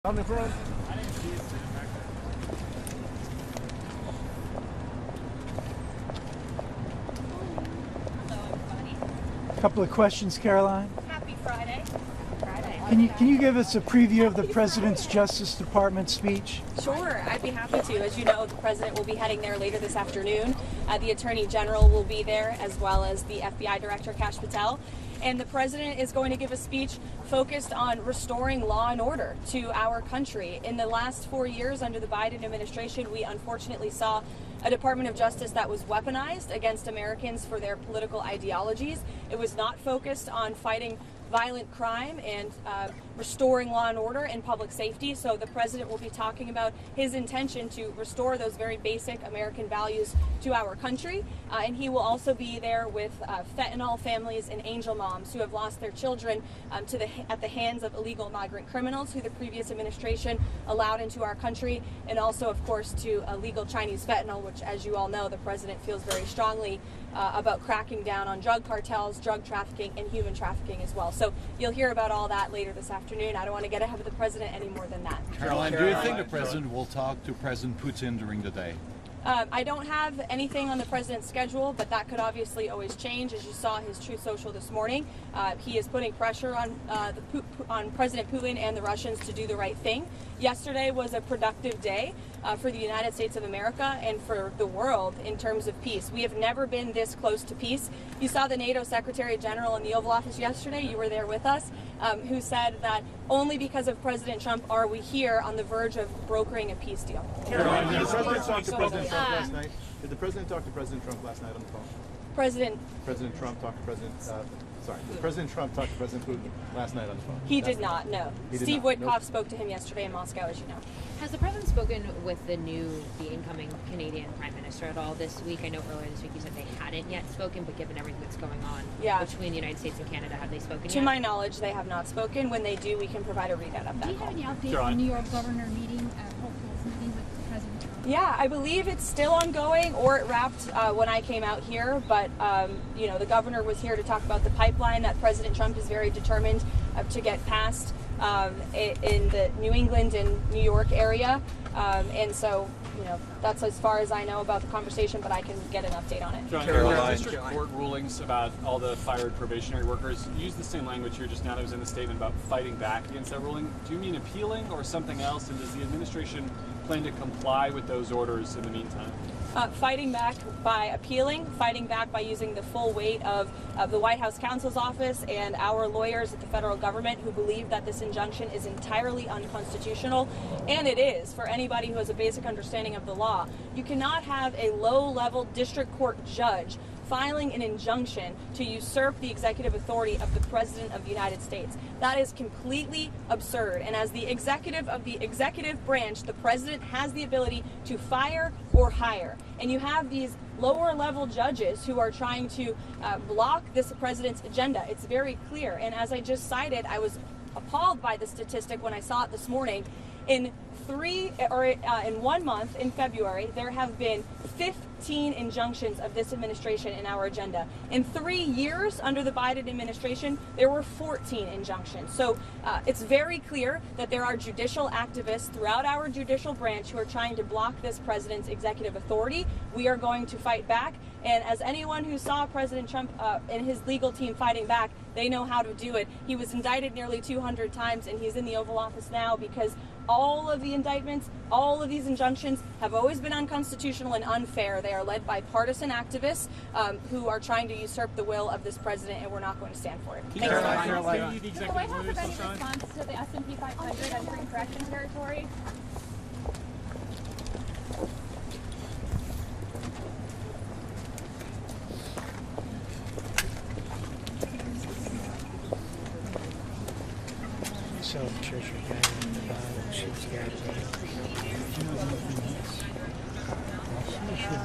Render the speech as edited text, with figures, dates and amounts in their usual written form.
On the front. Hello, everybody. A couple of questions, Caroline. Happy Friday. Can you give us a preview of the President's Justice Department speech? Sure, I'd be happy to. As you know, the President will be heading there later this afternoon. The Attorney General will be there, as well as the FBI Director, Kash Patel. And the President is going to give a speech focused on restoring law and order to our country. In the last 4 years under the Biden administration, we unfortunately saw a Department of Justice that was weaponized against Americans for their political ideologies. It was not focused on fighting violent crime and restoring law and order and public safety. So the President will be talking about his intention to restore those very basic American values to our country. And he will also be there with fentanyl families and angel moms who have lost their children at the hands of illegal migrant criminals who the previous administration allowed into our country, and also, of course, to illegal Chinese fentanyl, which, as you all know, the President feels very strongly about cracking down on drug cartels, drug trafficking, and human trafficking as well. So you'll hear about all that later this afternoon. I don't want to get ahead of the President any more than that. Caroline, do you think the President will talk to President Putin during the day? I don't have anything on the President's schedule, but that could obviously always change. As you saw his Truth Social this morning, he is putting pressure on President Putin and the Russians to do the right thing. Yesterday was a productive day for the United States of America and for the world in terms of peace. We have never been this close to peace. You saw the NATO Secretary General in the Oval Office yesterday. You were there with us, who said that only because of President Trump are we here on the verge of brokering a peace deal. Caroline, did the President talk to President Trump last night? Did the President talk to President Trump last night on the phone? President Trump talked to President. Did President Trump talk to President Putin last night on the phone? He did not. No. He did Steve not. Witkoff Nope. spoke to him yesterday in Moscow, as you know. Has the President spoken with the incoming Canadian Prime Minister at all this week? I know earlier this week you said they hadn't yet spoken, but given everything that's going on between the United States and Canada, have they spoken yet? To my knowledge, they have not spoken. When they do, we can provide a readout of that Do you call. have any update on the New York governor meeting, hopeful's meeting with President Trump? Yeah, I believe it's still ongoing, or it wrapped when I came out here. But you know, the governor was here to talk about the pipeline that President Trump is very determined to get passed in the New England and New York area. And so, you know, that's as far as I know about the conversation, but I can get an update on it. John, Caroline. district court rulings about all the fired probationary workers use the same language here just now that was in the statement about fighting back against that ruling. Do you mean appealing or something else? And does the administration plan to comply with those orders in the meantime? Fighting back by appealing, fighting back by using the full weight of the White House counsel's office and our lawyers at the federal government who believe that this injunction is entirely unconstitutional. And it is, for anybody who has a basic understanding of the law. You cannot have a low-level district court judge filing an injunction to usurp the executive authority of the President of the United States. That is completely absurd. And as the executive of the executive branch, the President has the ability to fire or hire. And you have these lower level judges who are trying to block this President's agenda. It's very clear. And as I just cited, I was appalled by the statistic when I saw it this morning. In 1 month, in February, there have been 15 injunctions of this administration in our agenda. In 3 years under the Biden administration, there were 14 injunctions. So it's very clear that there are judicial activists throughout our judicial branch who are trying to block this president's executive authority. We are going to fight back. And as anyone who saw President Trump and his legal team fighting back, they know how to do it. He was indicted nearly 200 times, and he's in the Oval Office now because all of the indictments, all of these injunctions have always been unconstitutional and unfair. They are led by partisan activists who are trying to usurp the will of this president, and we're not going to stand for it. Thanks. Does the White House have any response to the S&P 500 entering correction territory? So, Patricia got in the bottom, she's got